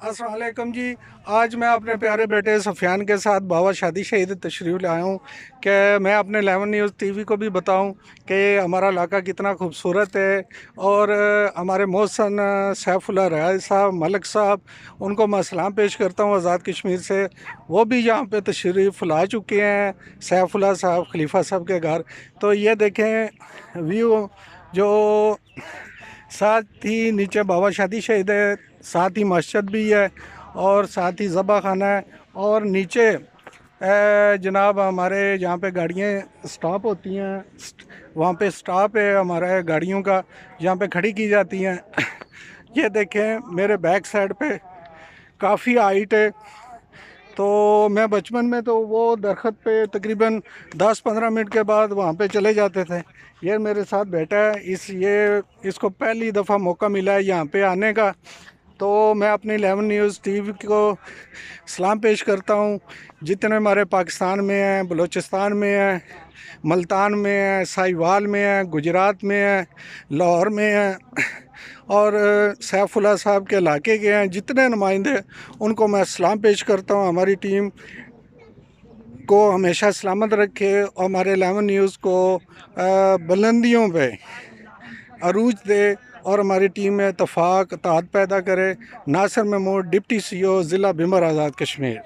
السلام علیکم جی. آج میں اپنے پیارے بیٹے سفیان کے ساتھ باوا شادی شہید تشریف لایا ہوں کہ میں اپنے 11 نیوز ٹی وی کو بھی بتاؤں کہ ہمارا علاقہ کتنا خوبصورت ہے. اور ہمارے محسن سیف اللہ رائج صاحب ملک صاحب ان کو میں سلام پیش کرتا ہوں آزاد کشمیر سے. وہ بھی یہاں پہ تشریف لا چکے ہیں سیف اللہ صاحب خلیفہ صاحب کے گھر. تو یہ دیکھیں ویو جو ساتھ ہی نیچے باوا شادی شہید ہے, ساتھ ہی مسجد بھی ہے اور ساتھ ہی ذبح خانہ ہے. اور نیچے جناب ہمارے جہاں پہ گاڑیاں سٹاپ ہوتی ہیں وہاں پہ سٹاپ ہے ہمارا گاڑیوں کا, جہاں پہ کھڑی کی جاتی ہیں. یہ دیکھیں میرے بیک سائڈ پہ کافی ہائٹ ہے. تو میں بچپن میں تو وہ درخت پہ تقریباً 10-15 منٹ کے بعد وہاں پہ چلے جاتے تھے. یہ میرے ساتھ بیٹھا ہے, اس کو پہلی دفعہ موقع ملا ہے یہاں پہ آنے کا. تو میں اپنی 11 نیوز ٹی وی کو سلام پیش کرتا ہوں. جتنے ہمارے پاکستان میں ہیں, بلوچستان میں ہیں, ملتان میں ہیں, ساہیوال میں ہیں, گجرات میں ہیں, لاہور میں ہیں اور سیف اللہ صاحب کے علاقے کے ہیں, جتنے نمائندے ان کو میں سلام پیش کرتا ہوں. ہماری ٹیم کو ہمیشہ سلامت رکھے اور ہمارے 11 نیوز کو بلندیوں پہ عروج دے اور ہماری ٹیم میں اتفاق اتحاد پیدا کرے. ناصر محمود, ڈپٹی سی او, ضلع بھمر آزاد کشمیر.